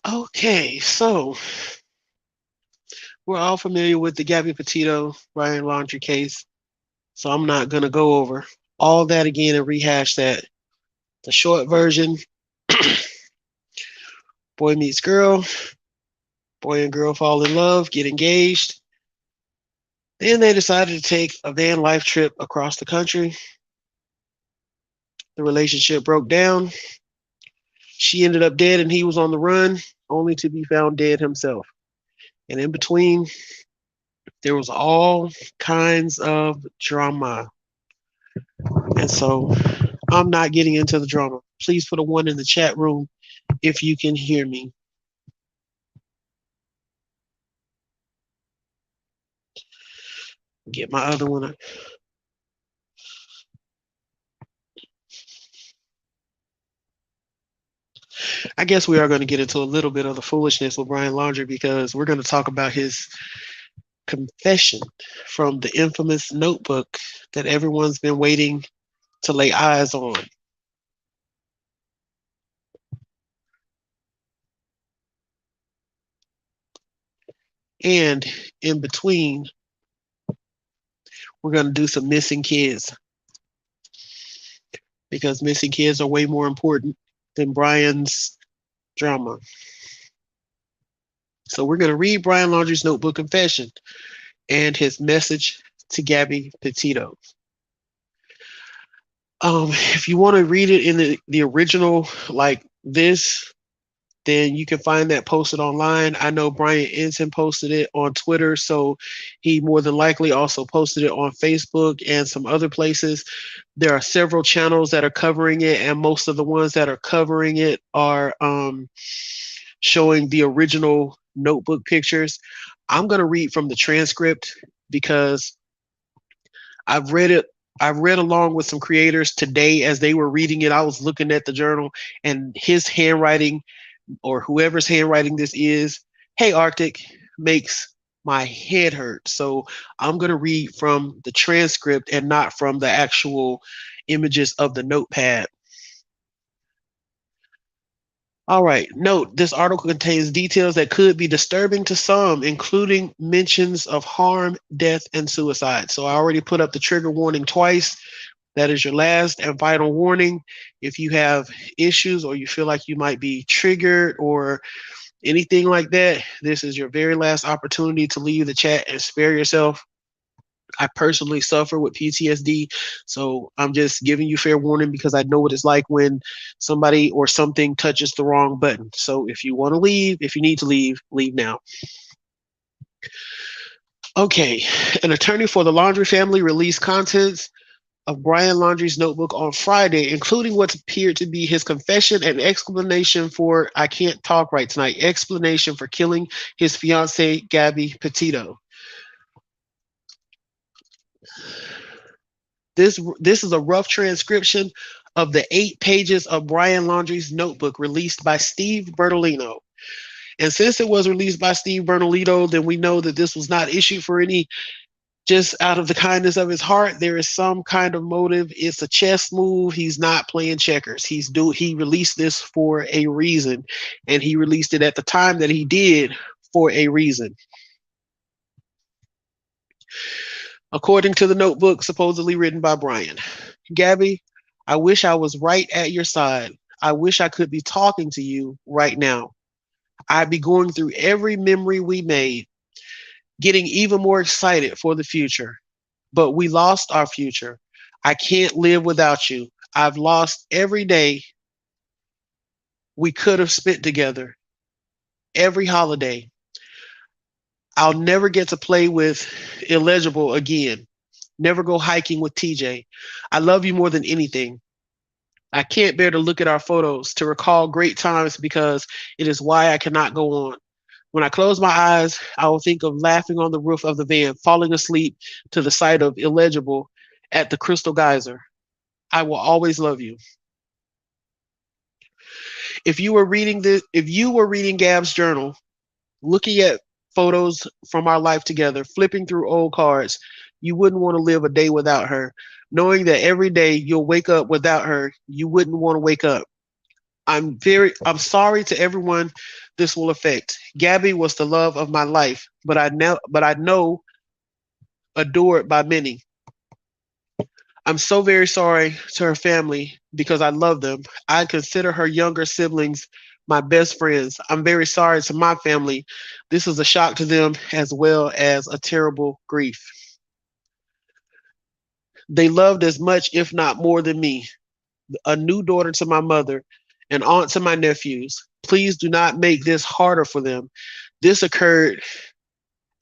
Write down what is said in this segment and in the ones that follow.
Okay, so we're all familiar with the Gabby Petito Ryan Laundrie case, so I'm not gonna go over all that again and rehash that. The short version: boy meets girl, boy and girl fall in love, get engaged. Then they decided to take a van life trip across the country. The relationship broke down. She ended up dead and he was on the run, only to be found dead himself. And in between, there was all kinds of drama. And so I'm not getting into the drama. Please put a one in the chat room if you can hear me. Get my other one. I guess we are going to get into a little bit of the foolishness with Brian Laundrie because we're going to talk about his confession from the infamous notebook that everyone's been waiting to lay eyes on. And in between, we're going to do some missing kids because missing kids are way more important than Brian's drama. So we're going to read Brian Laundrie's notebook confession and his message to Gabby Petito. If you want to read it in the original like this, then you can find that posted online. I know Brian Ensign posted it on Twitter, so he more than likely also posted it on Facebook and some other places. There are several channels that are covering it, and most of the ones that are covering it are showing the original notebook pictures. I'm going to read from the transcript because I've read it. I've read along with some creators today as they were reading it. I was looking at the journal and his handwriting, or whoever's handwriting this is, hey Arctic, makes my head hurt. So I'm going to read from the transcript and not from the actual images of the notepad. All right. Note, this article contains details that could be disturbing to some, including mentions of harm, death, and suicide. So I already put up the trigger warning twice. That is your last and final warning. If you have issues or you feel like you might be triggered or anything like that, this is your very last opportunity to leave the chat and spare yourself. I personally suffer with PTSD, so I'm just giving you fair warning because I know what it's like when somebody or something touches the wrong button. So if you want to leave, if you need to leave, leave now. Okay, an attorney for the Laundrie family released contents of Brian Laundrie's notebook on Friday, including what appeared to be his confession and explanation for I can't talk right tonight, explanation for killing his fiancee Gabby Petito. This is a rough transcription of the 8 pages of Brian Laundrie's notebook released by Steve Bertolino. And since it was released by Steve Bertolino, then we know that this was not issued for any just out of the kindness of his heart. There is some kind of motive. It's a chess move. He's not playing checkers. He released this for a reason, and he released it at the time that he did for a reason. According to the notebook supposedly written by Brian, Gabby, I wish I was right at your side. I wish I could be talking to you right now. I'd be going through every memory we made, getting even more excited for the future. But we lost our future. I can't live without you. I've lost every day we could have spent together, every holiday. I'll never get to play with Illegible again. Never go hiking with TJ. I love you more than anything. I can't bear to look at our photos, to recall great times because it is why I cannot go on. When I close my eyes, I will think of laughing on the roof of the van, falling asleep to the sight of Illegible at the Crystal Geyser. I will always love you. If you were reading Gab's journal, looking at photos from our life together, flipping through old cards, you wouldn't want to live a day without her. Knowing that every day you'll wake up without her, you wouldn't want to wake up. I'm sorry to everyone this will affect. Gabby was the love of my life, but I know adored by many. I'm so very sorry to her family because I love them. I consider her younger siblings my best friends. I'm very sorry to my family. This is a shock to them as well as a terrible grief. They loved as much, if not more than me, a new daughter to my mother, an aunt to my nephews. Please do not make this harder for them. This occurred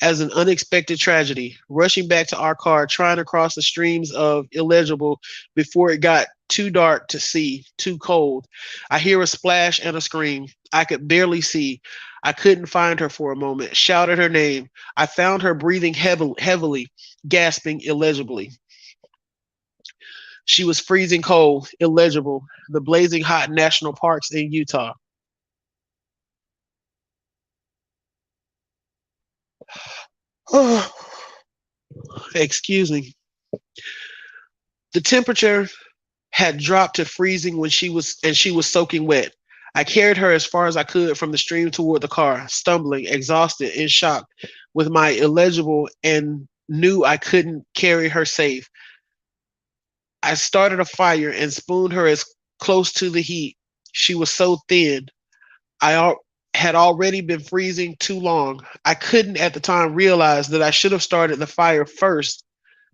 as an unexpected tragedy, rushing back to our car, trying to cross the streams of illegible before it got too dark to see, too cold. I hear a splash and a scream. I could barely see. I couldn't find her for a moment. Shouted her name. I found her breathing heavily, gasping illegibly. She was freezing cold, illegible, the blazing hot national parks in Utah. Excuse me. The temperature had dropped to freezing when she was soaking wet. I carried her as far as I could from the stream toward the car, stumbling, exhausted, in shock with my illegible and knew I couldn't carry her safe. I started a fire and spooned her as close to the heat. She was so thin. Had already been freezing too long. I couldn't at the time realize that I should have started the fire first,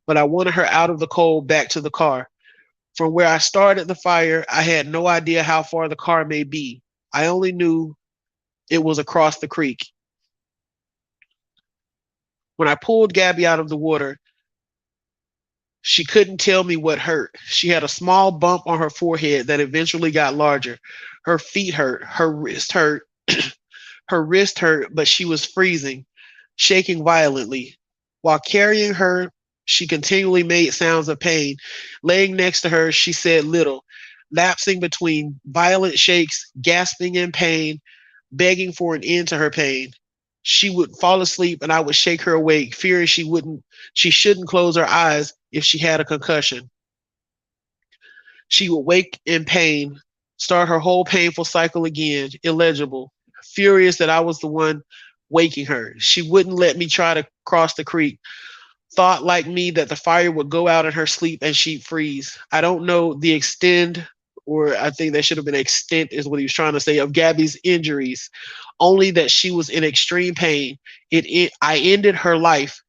but I wanted her out of the cold back to the car. From where I started the fire, I had no idea how far the car may be. I only knew it was across the creek. When I pulled Gabby out of the water, she couldn't tell me what hurt. She had a small bump on her forehead that eventually got larger. Her feet hurt, her wrist hurt, but she was freezing, shaking violently. While carrying her, she continually made sounds of pain. Laying next to her, she said little, lapsing between violent shakes, gasping in pain, begging for an end to her pain. She would fall asleep and I would shake her awake, fearing she shouldn't close her eyes if she had a concussion. She would wake in pain, start her whole painful cycle again, illegible, furious that I was the one waking her. She wouldn't let me try to cross the creek. Thought like me that the fire would go out in her sleep and she'd freeze. I don't know the extent, or I think that should have been extent, is what he was trying to say, of Gabby's injuries. Only that she was in extreme pain. I ended her life.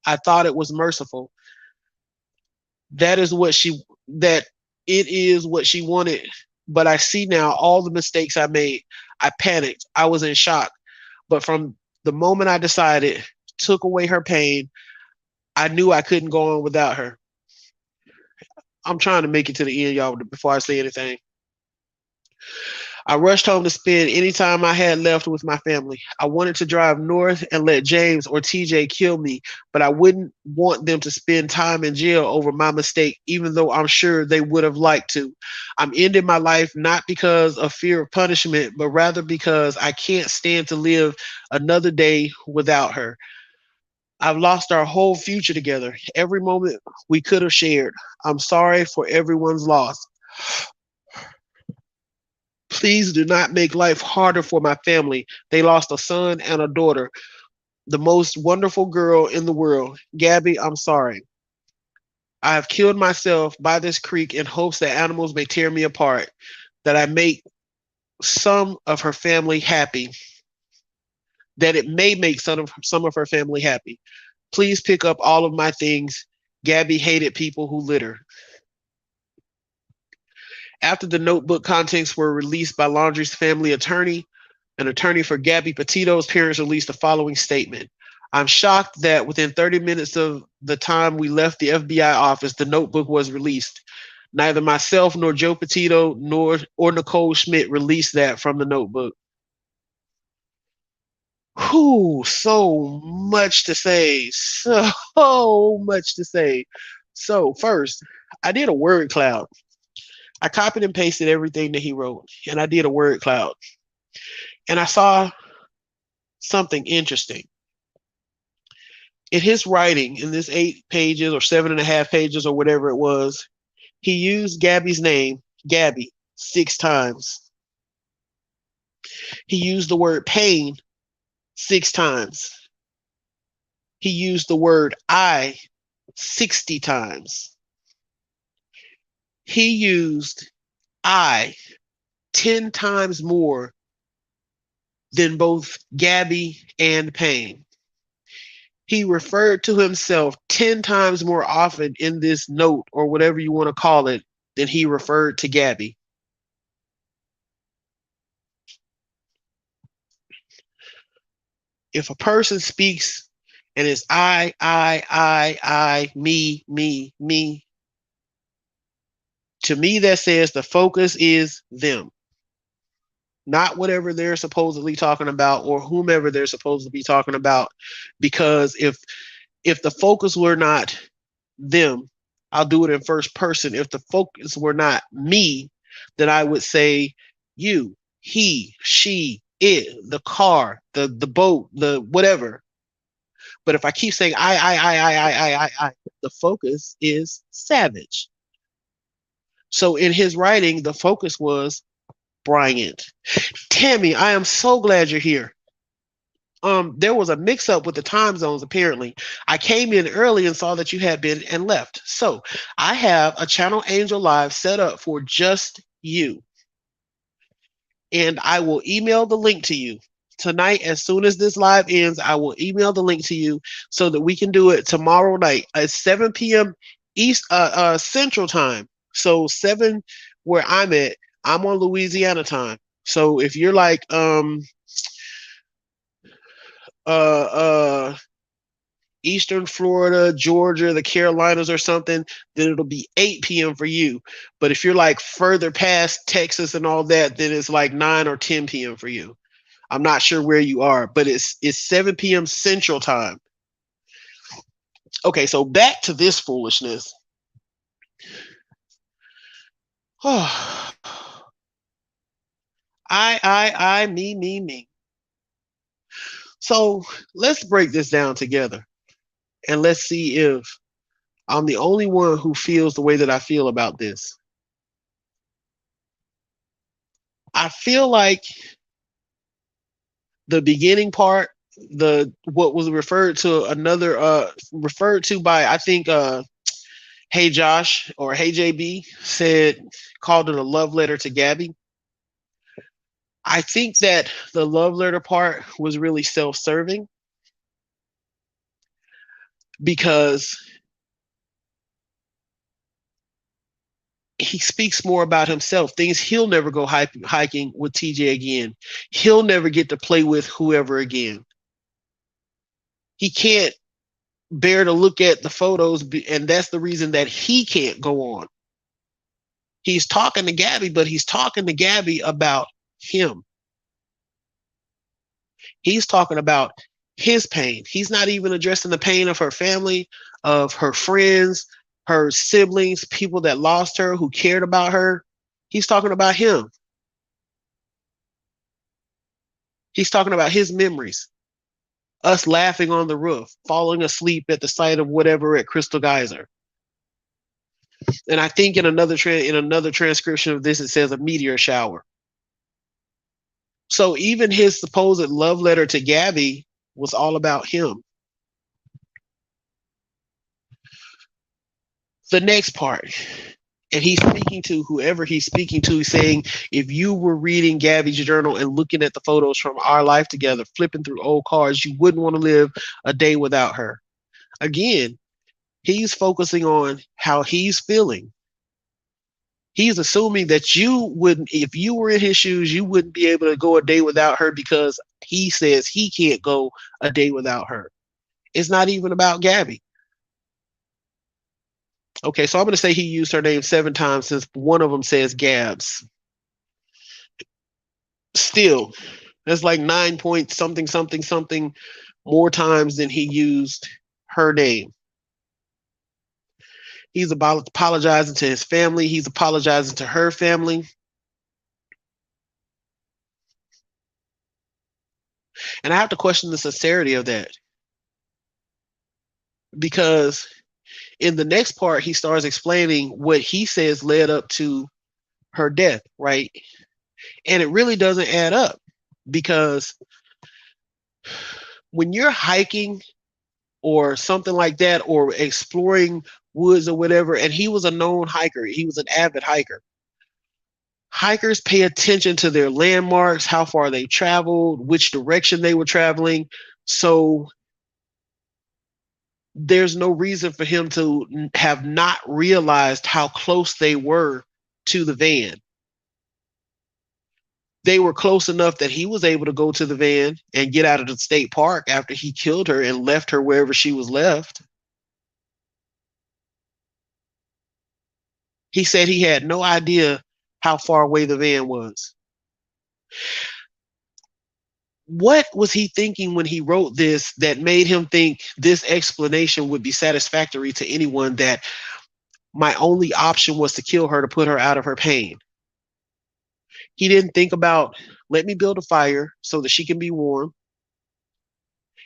I thought it was merciful. That is what she that it is what she wanted. But I see now all the mistakes I made. I panicked. I was in shock. But from the moment I decided, took away her pain, I knew I couldn't go on without her. I'm trying to make it to the end, y'all, before I say anything. I rushed home to spend any time I had left with my family. I wanted to drive north and let James or TJ kill me, but I wouldn't want them to spend time in jail over my mistake, even though I'm sure they would have liked to. I'm ending my life not because of fear of punishment, but rather because I can't stand to live another day without her. I've lost our whole future together, every moment we could have shared. I'm sorry for everyone's loss. Please do not make life harder for my family. They lost a son and a daughter, the most wonderful girl in the world. Gabby, I'm sorry. I have killed myself by this creek in hopes that animals may tear me apart, that I make some of her family happy, that it may make some of her family happy. Please pick up all of my things. Gabby hated people who litter. After the notebook contents were released by Laundrie's family attorney, an attorney for Gabby Petito's parents released the following statement. I'm shocked that within 30 minutes of the time we left the FBI office, the notebook was released. Neither myself nor Joe Petito or Nicole Schmidt released that from the notebook. Whew, so much to say. So much to say. So first, I did a word cloud. I copied and pasted everything that he wrote, and I did a word cloud. And I saw something interesting. In his writing, in this 8 pages or 7.5 pages or whatever it was, he used Gabby's name, Gabby, 6 times. He used the word pain 6 times. He used the word I 60 times. He used I 10 times more than both Gabby and Payne. He referred to himself 10 times more often in this note, or whatever you want to call it, than he referred to Gabby. If a person speaks and it's I, me, to me that says the focus is them, not whatever they're supposedly talking about or whomever they're supposed to be talking about. Because if the focus were not them, I'll do it in first person. If the focus were not me, then I would say you, he, she, it, the car, the boat, the whatever. But if I keep saying I, the focus is Savage. So in his writing, the focus was Bryant. Tammy, I am so glad you're here. There was a mix up with the time zones, apparently. I came in early and saw that you had been and left. So I have a Channel Angel Live set up for just you. And I will email the link to you tonight. As soon as this live ends, I will email the link to you so that we can do it tomorrow night at 7 p.m. East Central Time. So 7 where I'm at. I'm on Louisiana time. So if you're like uh Eastern Florida, Georgia, the Carolinas or something, then it'll be 8 p.m. for you. But if you're like further past Texas and all that, then it's like 9 or 10 p.m. for you. I'm not sure where you are, but it's 7 p.m. Central Time. Okay, so back to this foolishness. Me. So let's break this down together and let's see if I'm the only one who feels the way that I feel about this. I feel like the beginning part, the what was referred to by I think Hey Josh or Hey JB called it a love letter to Gabby. I think that the love letter part was really self-serving because he speaks more about himself, things he'll never go hiking with TJ again. He'll never get to play with whoever again. He can't bear to look at the photos, and that's the reason that he can't go on. He's talking to Gabby, but he's talking to Gabby about him. He's talking about his pain. He's not even addressing the pain of her family, of her friends, her siblings, people that lost her, who cared about her. He's talking about him. He's talking about his memories. Us laughing on the roof, falling asleep at the sight of whatever at Crystal Geyser. And I think in another transcription of this, it says a meteor shower. So even his supposed love letter to Gabby was all about him. The next part, and he's speaking to whoever he's speaking to, saying, if you were reading Gabby's journal and looking at the photos from our life together, flipping through old cards, you wouldn't want to live a day without her. Again, he's focusing on how he's feeling. He's assuming that you wouldn't, if you were in his shoes, you wouldn't be able to go a day without her because he says he can't go a day without her. It's not even about Gabby. Okay, so I'm going to say he used her name 7 times since one of them says Gabs. Still, that's like 9 point something more times than he used her name. He's apologizing to his family. He's apologizing to her family. And I have to question the sincerity of that. Because in the next part, he starts explaining what he says led up to her death, right? And it really doesn't add up. because when you're hiking or something like that, or exploring woods or whatever, and he was a known hiker, he was an avid hiker. Hikers pay attention to their landmarks, how far they traveled, which direction they were traveling. So there's no reason for him to have not realized how close they were to the van. They were close enough that he was able to go to the van and get out of the state park after he killed her and left her wherever she was left. He said he had no idea how far away the van was. What was he thinking when he wrote this that made him think this explanation would be satisfactory to anyone, that my only option was to kill her to put her out of her pain? He didn't think about, let me build a fire so that she can be warm,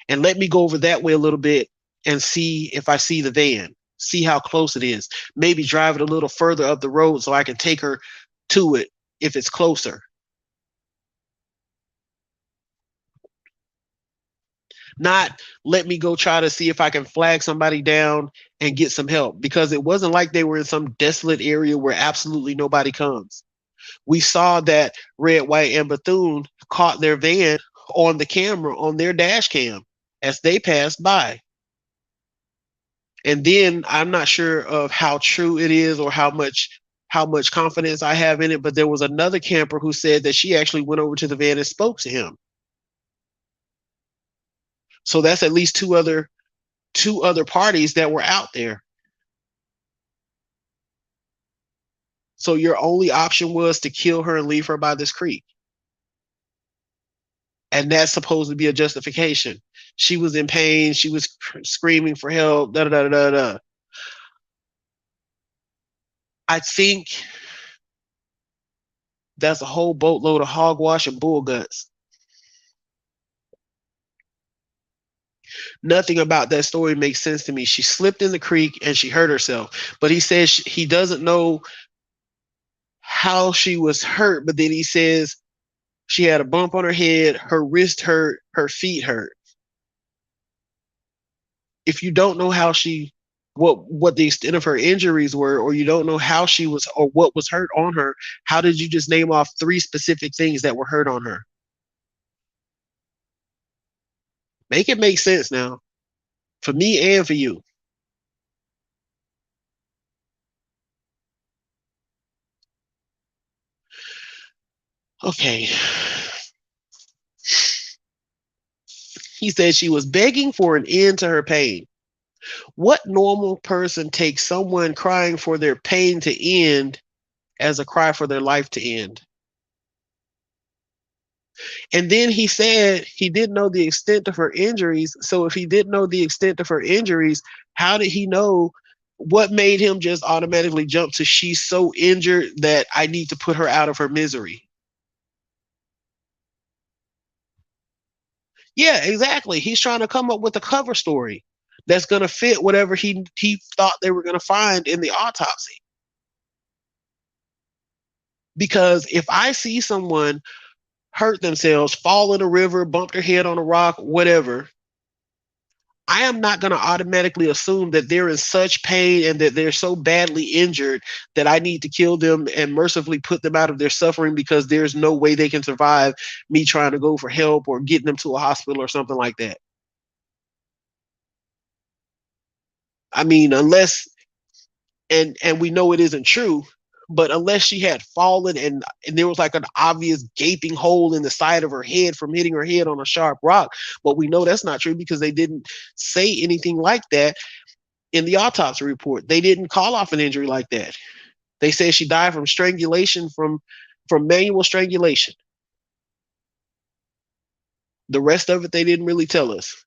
and let me go over that way a little bit and see if I see the van, see how close it is. Maybe drive it a little further up the road so I can take her to it if it's closer. Not let me go try to see if I can flag somebody down and get some help, because it wasn't like they were in some desolate area where absolutely nobody comes. We saw that Red, White, and Bethune caught their van on the camera on their dash cam as they passed by. And then I'm not sure of how true it is or how much confidence I have in it, but there was another camper who said that she actually went over to the van and spoke to him. So that's at least two other parties that were out there. So your only option was to kill her and leave her by this creek. And that's supposed to be a justification. She was in pain. She was screaming for help. Da da da da da. I think that's a whole boatload of hogwash and bull guts. Nothing about that story makes sense to me. She slipped in the creek and she hurt herself. But he says he doesn't know how she was hurt. But then he says she had a bump on her head, her wrist hurt, her feet hurt. If you don't know what the extent of her injuries were, or you don't know how she was or what was hurt on her, how did you just name off 3 specific things that were hurt on her? Make it make sense now, for me and for you. Okay. He said she was begging for an end to her pain. What normal person takes someone crying for their pain to end as a cry for their life to end? And then he said he didn't know the extent of her injuries. So if he didn't know the extent of her injuries, how did he know? What made him just automatically jump to, she's so injured that I need to put her out of her misery? Yeah, exactly. He's trying to come up with a cover story that's going to fit whatever he thought they were going to find in the autopsy. Because if I see someone hurt themselves, fall in a river, bump their head on a rock, whatever, I am not going to automatically assume that they're in such pain and that they're so badly injured that I need to kill them and mercifully put them out of their suffering, because there's no way they can survive me trying to go for help or getting them to a hospital or something like that. I mean, unless, and we know it isn't true, but unless she had fallen and there was like an obvious gaping hole in the side of her head from hitting her head on a sharp rock, but we know that's not true because they didn't say anything like that in the autopsy report. They didn't call off an injury like that. They said she died from strangulation, from manual strangulation. The rest of it they didn't really tell us.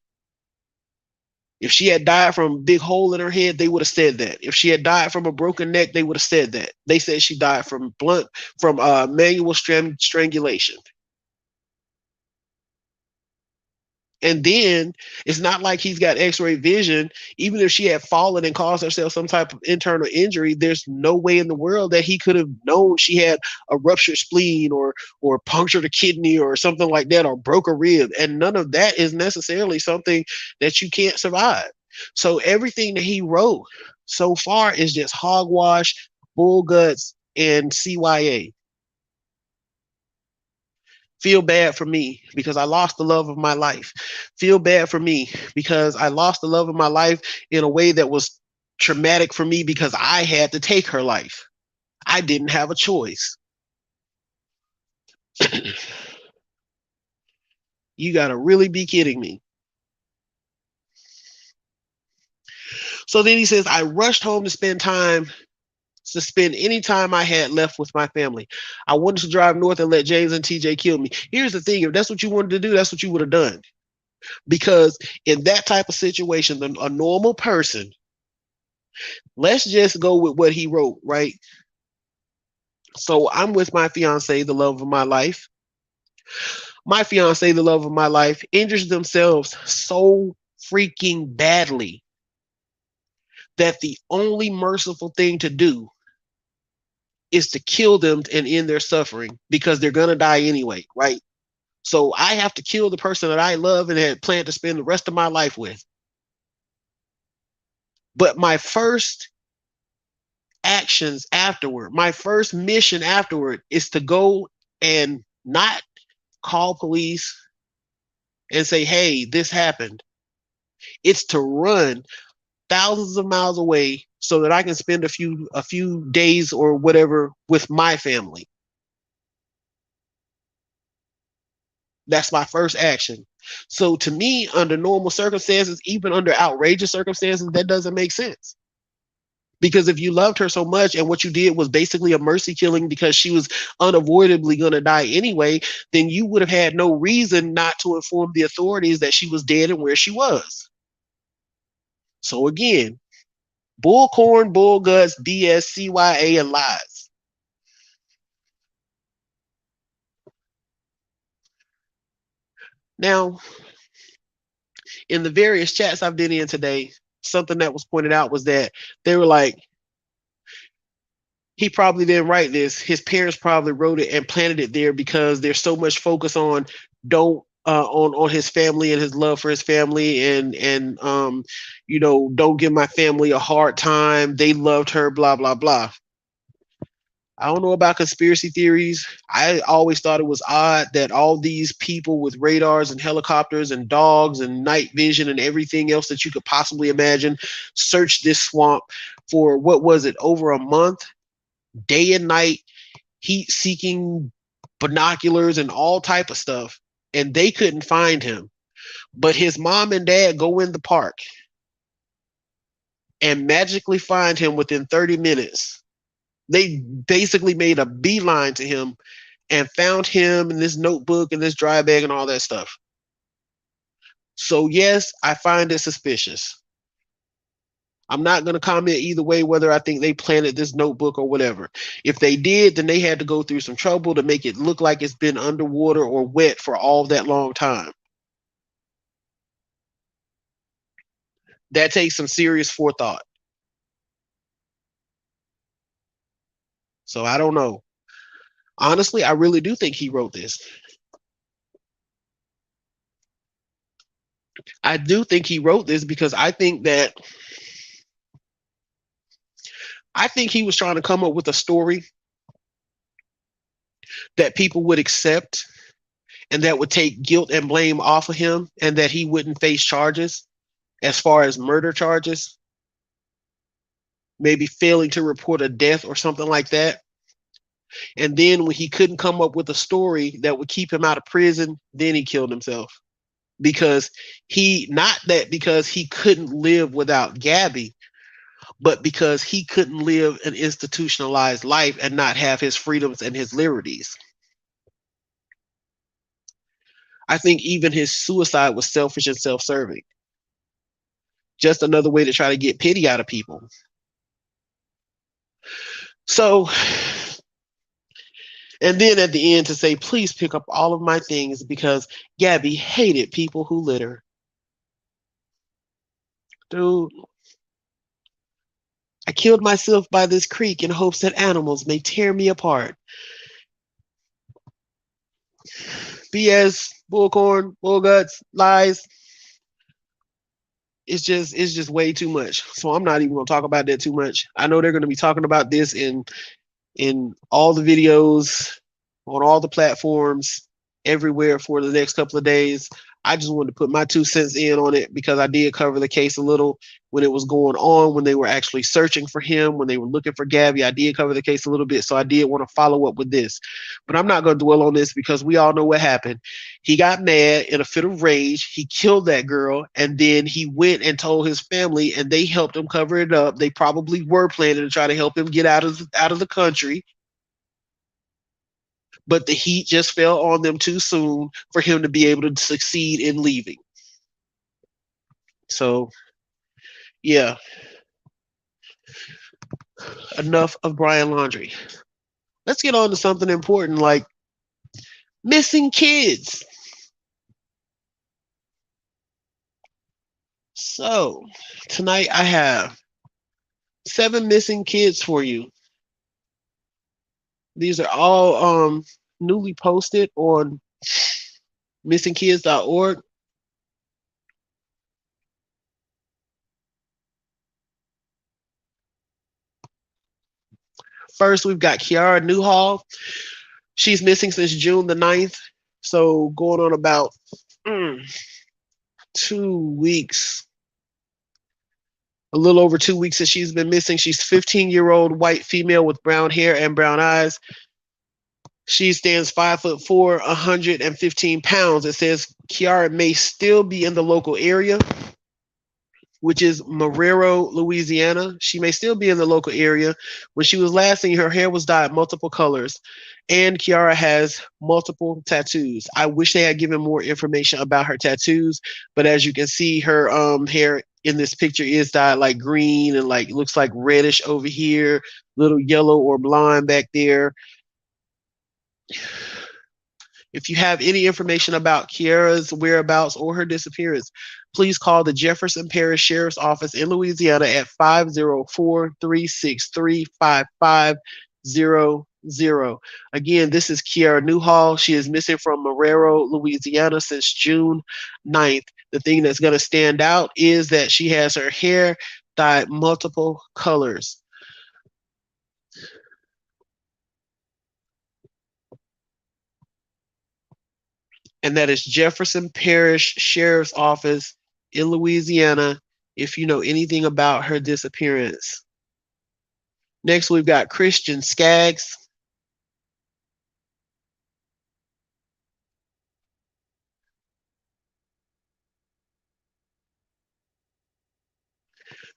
If she had died from a big hole in her head, they would have said that. If she had died from a broken neck, they would have said that. They said she died from manual strangulation. And then it's not like he's got x-ray vision. Even if she had fallen and caused herself some type of internal injury, there's no way in the world that he could have known she had a ruptured spleen or punctured a kidney or something like that, or broke a rib. And none of that is necessarily something that you can't survive. So everything that he wrote so far is just hogwash, bull guts, and CYA. Feel bad for me because I lost the love of my life. Feel bad for me because I lost the love of my life in a way that was traumatic for me because I had to take her life. I didn't have a choice. You got to really be kidding me. So then he says, I rushed home to spend any time I had left with my family. I wanted to drive north and let James and TJ kill me. Here's the thing, if that's what you wanted to do, that's what you would have done. Because in that type of situation, a normal person, let's just go with what he wrote, right? So I'm with my fiance, the love of my life. My fiance, the love of my life, injures themselves so freaking badly that the only merciful thing to do is to kill them and end their suffering because they're going to die anyway, right? So I have to kill the person that I love and had planned to spend the rest of my life with. But my first actions afterward, my first mission afterward is to go and not call police and say, hey, this happened. It's to run thousands of miles away so that I can spend a few days or whatever with my family. That's my first action. So to me, under normal circumstances, even under outrageous circumstances, that doesn't make sense. Because if you loved her so much and what you did was basically a mercy killing because she was unavoidably going to die anyway, then you would have had no reason not to inform the authorities that she was dead and where she was. So again, bullcorn, bull guts, BS, CYA, and lies. Now, in the various chats I've been in today, something that was pointed out was that they were like, he probably didn't write this. His parents probably wrote it and planted it there because there's so much focus on don't on his family and his love for his family and don't give my family a hard time. They loved her, blah blah blah. I don't know about conspiracy theories. I always thought it was odd that all these people with radars and helicopters and dogs and night vision and everything else that you could possibly imagine searched this swamp for what was it, over a month, day and night, heat seeking binoculars and all type of stuff, and they couldn't find him. But his mom and dad go in the park and magically find him within 30 minutes. They basically made a beeline to him and found him in this notebook and this dry bag and all that stuff. So yes, I find it suspicious. I'm not going to comment either way whether I think they planted this notebook or whatever. If they did, then they had to go through some trouble to make it look like it's been underwater or wet for all that long time. That takes some serious forethought. So I don't know. Honestly, I really do think he wrote this. I do think he wrote this because I think he was trying to come up with a story that people would accept and that would take guilt and blame off of him and that he wouldn't face charges as far as murder charges, maybe failing to report a death or something like that. And then when he couldn't come up with a story that would keep him out of prison, then he killed himself. Because because he couldn't live without Gabby, but because he couldn't live an institutionalized life and not have his freedoms and his liberties. I think even his suicide was selfish and self-serving. Just another way to try to get pity out of people. So And then at the end to say, please pick up all of my things because Gabby hated people who litter. Dude, I killed myself by this creek in hopes that animals may tear me apart. BS, bullcorn, bullguts, lies. It's just way too much. So I'm not even gonna talk about that too much. I know they're gonna be talking about this in all the videos on all the platforms everywhere for the next couple of days. I just wanted to put my 2 cents in on it because I did cover the case a little when it was going on, when they were actually searching for him, when they were looking for Gabby. I did cover the case a little bit, so I did want to follow up with this. But I'm not going to dwell on this because we all know what happened. He got mad in a fit of rage. He killed that girl, and then he went and told his family, and they helped him cover it up. They probably were planning to try to help him get out of the country, but the heat just fell on them too soon for him to be able to succeed in leaving. So, yeah, enough of Brian Laundrie. Let's get on to something important like missing kids. So, tonight I have 7 missing kids for you. These are all newly posted on missingkids.org. First, we've got Kiara Newhall. She's missing since June the 9th. So, going on about 2 weeks, a little over 2 weeks that she's been missing. She's 15-year-old white female with brown hair and brown eyes. She stands 5'4", 115 pounds. It says Kiara may still be in the local area, which is Marrero, Louisiana. She may still be in the local area. When she was last seen, her hair was dyed multiple colors, and Kiara has multiple tattoos. I wish they had given more information about her tattoos, but as you can see, her hair in this picture is dyed like green and like looks like reddish over here, little yellow or blonde back there. If you have any information about Kiara's whereabouts or her disappearance, please call the Jefferson Parish Sheriff's Office in Louisiana at 504-363-5500. Again, this is Kiara Newhall. She is missing from Marrero, Louisiana since June 9th. The thing that's going to stand out is that she has her hair dyed multiple colors. And that is Jefferson Parish Sheriff's Office in Louisiana, if you know anything about her disappearance. Next, we've got Christian Skaggs.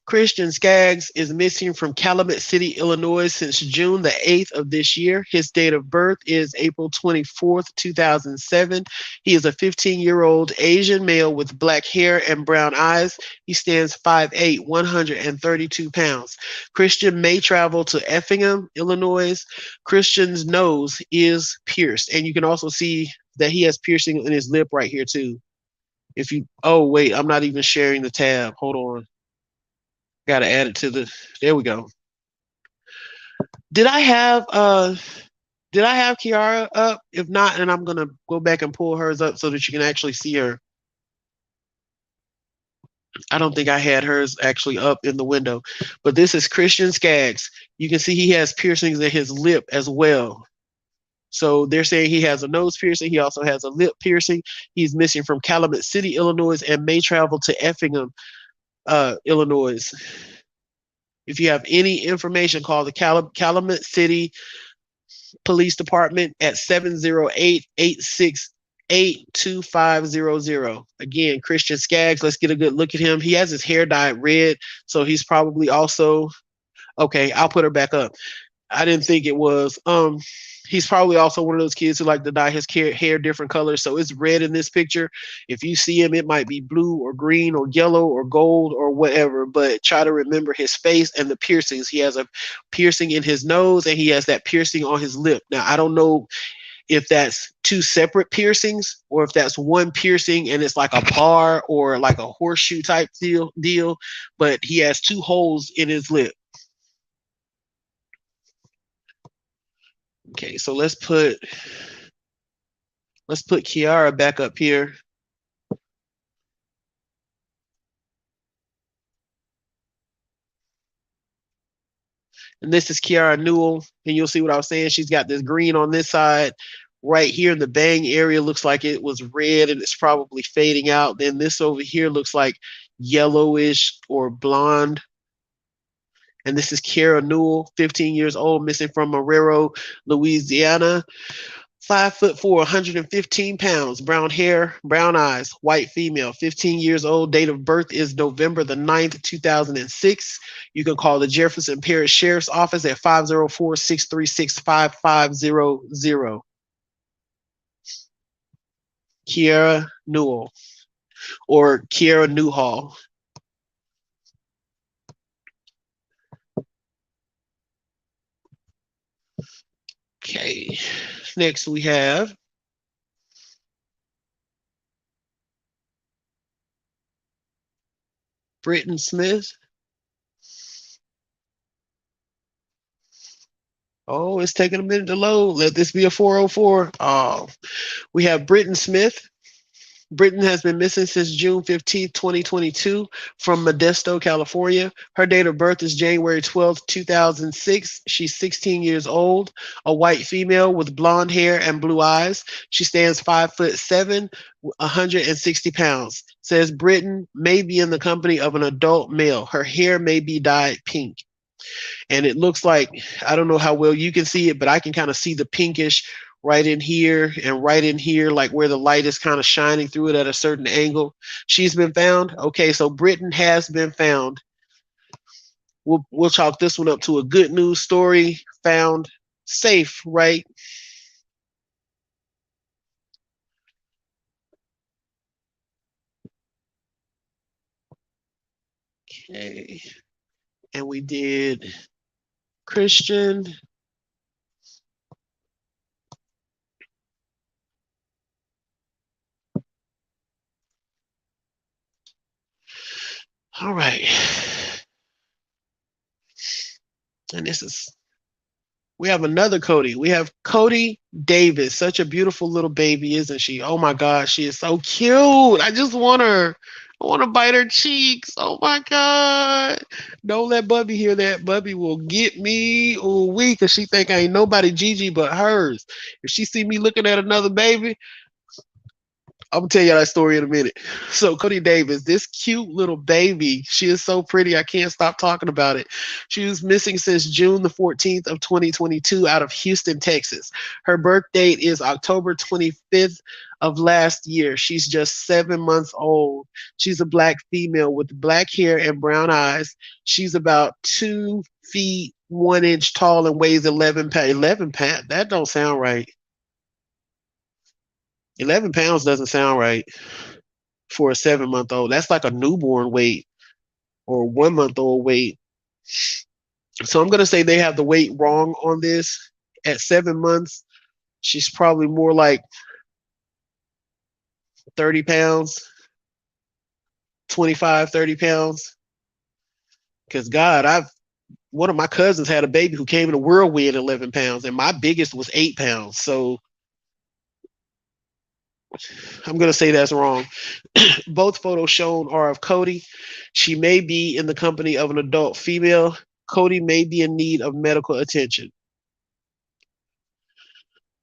Christian Skaggs is missing from Calumet City, Illinois since June the 8th of this year. His date of birth is April 24th, 2007. He is a 15-year-old Asian male with black hair and brown eyes. He stands 5'8", 132 pounds. Christian may travel to Effingham, Illinois. Christian's nose is pierced, and you can also see that he has piercing in his lip right here too. Oh wait, I'm not even sharing the tab. Hold on. Got to add it to there we go. Did I have Kiara up? If not, and I'm gonna go back and pull hers up so that you can actually see her. I don't think I had hers actually up in the window, but this is Christian Skaggs. You can see he has piercings in his lip as well. So they're saying he has a nose piercing. He also has a lip piercing. He's missing from Calumet City, Illinois, and may travel to Effingham, Illinois. If you have any information, call the Calumet City Police Department at 708-868-2500. Again, Christian Skaggs, let's get a good look at him. He has his hair dyed red, so he's probably also, okay, I'll put her back up. I didn't think it was. He's probably also one of those kids who like to dye his hair different colors. So it's red in this picture. If you see him, it might be blue or green or yellow or gold or whatever. But try to remember his face and the piercings. He has a piercing in his nose and he has that piercing on his lip. Now, I don't know if that's two separate piercings or if that's one piercing and it's like a bar or like a horseshoe type deal, but he has two holes in his lip. Okay, so let's put Kiara back up here. And this is Kiara Newell, and you'll see what I was saying. She's got this green on this side. Right here in the bang area looks like it was red and it's probably fading out. Then this over here looks like yellowish or blonde. And this is Kiara Newell, 15 years old, missing from Marrero, Louisiana. 5'4", 115 pounds, brown hair, brown eyes, white female, 15 years old. Date of birth is November the 9th, 2006. You can call the Jefferson Parish Sheriff's Office at 504-636-5500. Kiara Newell or Kiara Newhall. Okay, next we have Britton Smith. Oh, it's taking a minute to load. Let this be a 404. Oh, we have Britton Smith. Britton has been missing since June 15th, 2022 from Modesto, California. Her date of birth is January 12th, 2006. She's 16 years old, a white female with blonde hair and blue eyes. She stands 5'7", 160 pounds. Says Britton may be in the company of an adult male. Her hair may be dyed pink. And it looks like, I don't know how well you can see it, but I can kind of see the pinkish right in here and right in here, like where the light is kind of shining through it at a certain angle. She's been found. Okay, so Britton has been found. We'll chalk this one up to a good news story. Found safe, right? Okay. And we did Christian. All right. And we have another Cody. We have Cody Davis. Such a beautiful little baby, isn't she? Oh my gosh, she is so cute. I just want her. I want to bite her cheeks. Oh my God. Don't let Bubby hear that. Bubby will get me because she think I ain't nobody Gigi but hers. If she see me looking at another baby, I'm gonna tell you that story in a minute. So Cody Davis, this cute little baby, she is so pretty. I can't stop talking about it. She was missing since June the 14th of 2022 out of Houston, Texas. Her birth date is October 25th of last year. She's just 7 months old. She's a black female with black hair and brown eyes. She's about 2 feet 1 inch tall and weighs 11 pounds. 11 pounds? That don't sound right. 11 pounds doesn't sound right for a 7-month-old. That's like a newborn weight or a 1-month-old weight. So I'm going to say they have the weight wrong on this. At 7 months, she's probably more like 30 pounds, 25, 30 pounds. Because God, one of my cousins had a baby who came in a whirlwind 11 pounds, and my biggest was 8 pounds. So I'm going to say that's wrong. Both photos shown are of Cody. She may be in the company of an adult female. Cody may be in need of medical attention.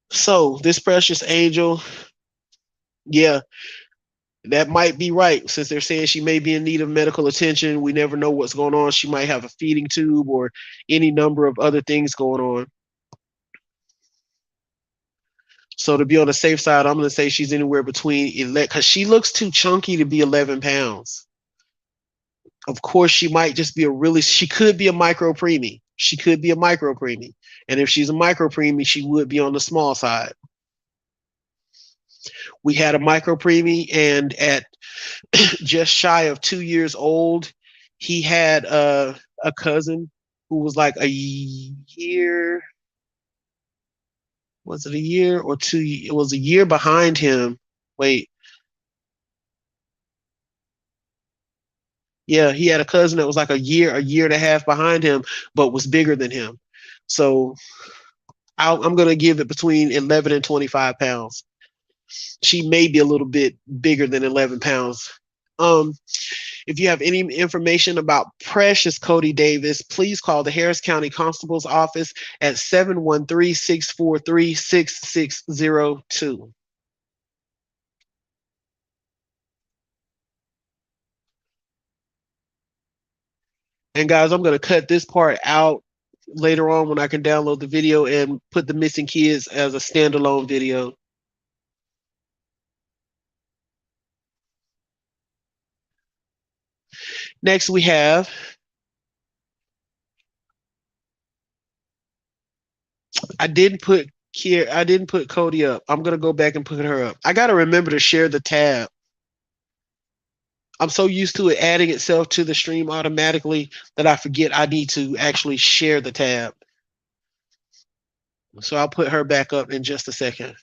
So this precious angel, yeah, that might be right. Since they're saying she may be in need of medical attention, we never know what's going on. She might have a feeding tube or any number of other things going on. So to be on the safe side, I'm going to say she's anywhere between 11, because she looks too chunky to be 11 pounds. Of course, she might just be she could be a micro preemie. She could be a micro preemie. And if she's a micro preemie, she would be on the small side. We had a micro preemie, and at just shy of 2 years old, he had a cousin who was like a year. Was it a year or two? It was a year behind him. Wait, yeah, he had a cousin that was like a year and a half behind him, but was bigger than him. So I'm going to give it between 11 and 25 pounds. She may be a little bit bigger than 11 pounds. Um, if you have any information about Precious Cody Davis, please call the Harris County Constable's Office at 713-643-6602. And guys, I'm going to cut this part out later on when I can download the video and put the missing kids as a standalone video. Next, we have, I didn't put Cody up. I'm gonna go back and put her up. I gotta remember to share the tab. I'm so used to it adding itself to the stream automatically that I forget I need to actually share the tab. So I'll put her back up in just a second.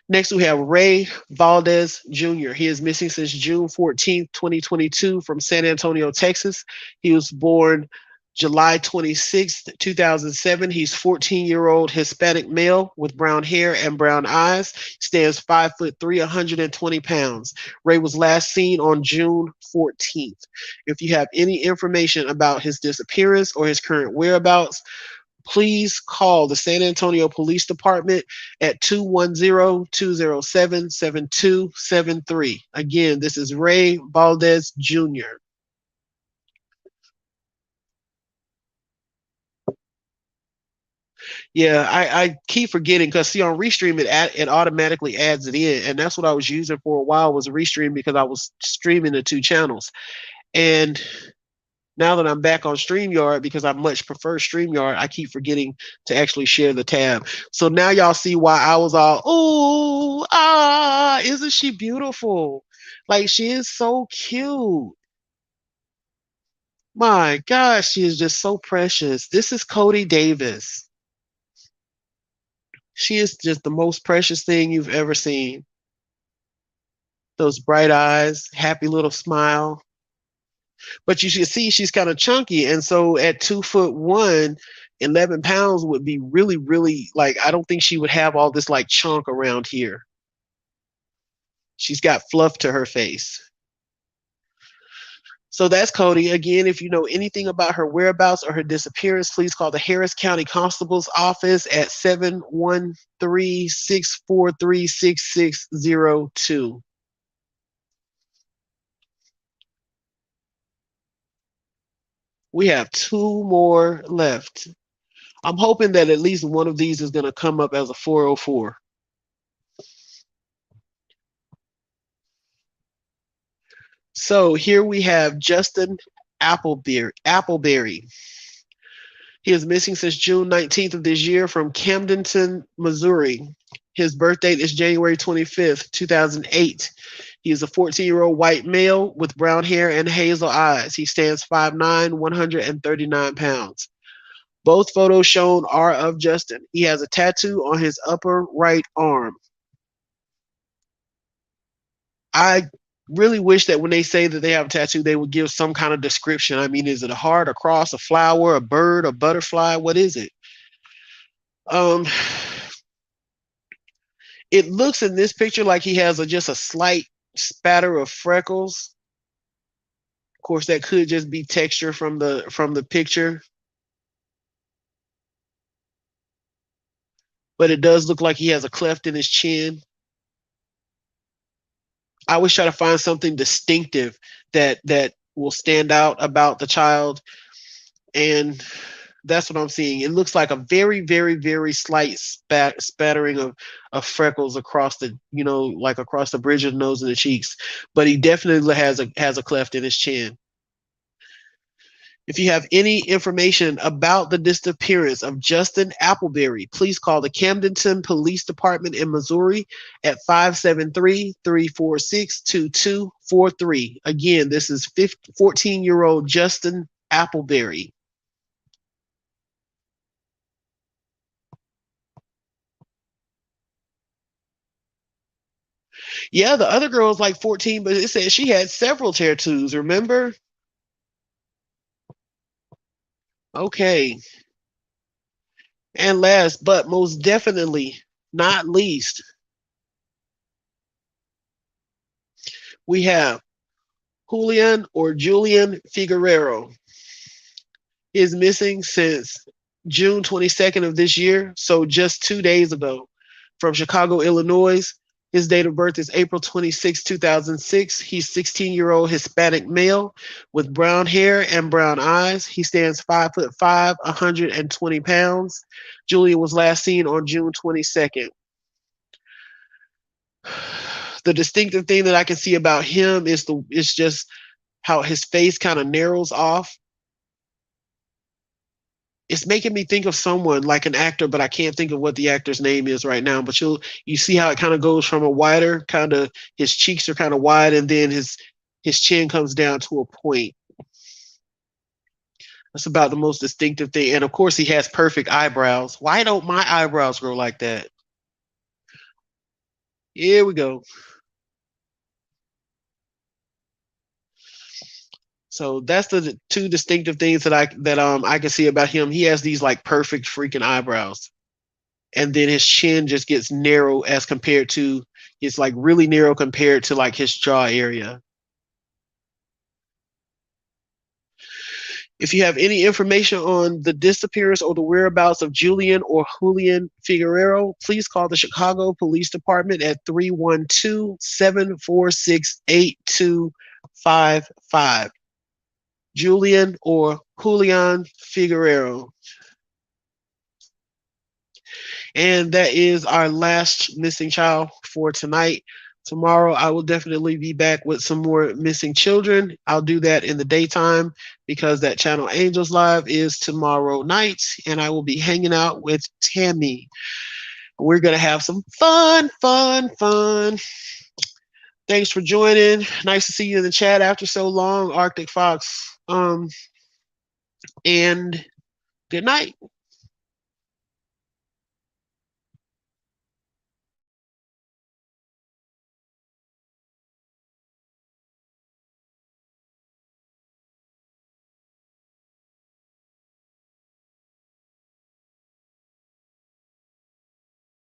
Next, we have Ray Valdez Jr. He is missing since June 14th, 2022 from San Antonio, Texas. He was born July 26th, 2007. He's 14-year-old Hispanic male with brown hair and brown eyes. Stands 5'3", 120 pounds. Ray was last seen on June 14th. If you have any information about his disappearance or his current whereabouts, please call the San Antonio Police Department at 210-207-7273. Again, this is Ray Valdez Jr. Yeah, I keep forgetting because see on Restream it automatically adds it in, and that's what I was using for a while was Restream because I was streaming the two channels. And now that I'm back on StreamYard, because I much prefer StreamYard, I keep forgetting to actually share the tab. So now y'all see why I was all, ooh, isn't she beautiful? Like she is so cute. My gosh, she is just so precious. This is Cody Davis. She is just the most precious thing you've ever seen. Those bright eyes, happy little smile. But you should see she's kind of chunky. And so at 2'1", 11 pounds would be really, really like, I don't think she would have all this like chunk around here. She's got fluff to her face. So that's Cody. Again, if you know anything about her whereabouts or her disappearance, please call the Harris County Constable's Office at 713-643-6602. We have two more left. I'm hoping that at least one of these is going to come up as a 404. So here we have Justin Appleberry. He is missing since June 19th of this year from Camdenton, Missouri. His birth date is January 25th, 2008. He is a 14-year-old white male with brown hair and hazel eyes. He stands 5'9", 139 pounds. Both photos shown are of Justin. He has a tattoo on his upper right arm. I really wish that when they say that they have a tattoo, they would give some kind of description. I mean, is it a heart, a cross, a flower, a bird, a butterfly? What is it? It looks in this picture like he has just a slight spatter of freckles. Of course, that could just be texture from the picture. But it does look like he has a cleft in his chin. I always try to find something distinctive that will stand out about the child, and that's what I'm seeing. It looks like a very, very, very slight spattering of freckles across the, like across the bridge of the nose and the cheeks. But he definitely has a cleft in his chin. If you have any information about the disappearance of Justin Appleberry, please call the Camdenton Police Department in Missouri at 573-346-2243. Again, this is 14-year-old Justin Appleberry. Yeah, the other girl was like 14, but it said she had several tattoos, remember? Okay. And last but most definitely not least, we have Julian or Julian Figueroa. He is missing since June 22nd of this year, so just 2 days ago, from Chicago, Illinois. His date of birth is April 26, 2006. He's 16-year-old Hispanic male with brown hair and brown eyes. He stands 5'5", 120 pounds. Julian was last seen on June 22nd. The distinctive thing that I can see about him is just how his face kind of narrows off. It's making me think of someone like an actor, but I can't think of what the actor's name is right now. But you see how it kind of goes from a wider kind of, his cheeks are kind of wide, and then his chin comes down to a point. That's about the most distinctive thing. And of course, he has perfect eyebrows. Why don't my eyebrows grow like that? Here we go. So that's the two distinctive things that I can see about him. He has these like perfect freaking eyebrows. And then his chin just gets narrow as compared to, it's like really narrow compared to like his jaw area. If you have any information on the disappearance or the whereabouts of Julian or Julian Figueroa, please call the Chicago Police Department at 312-746-8255. Julian or Julian Figueroa. And that is our last missing child for tonight. Tomorrow, I will definitely be back with some more missing children. I'll do that in the daytime because that channel Angels Live is tomorrow night, and I will be hanging out with Tammy. We're going to have some fun, fun, fun. Thanks for joining. Nice to see you in the chat after so long, Arctic Fox. And good night.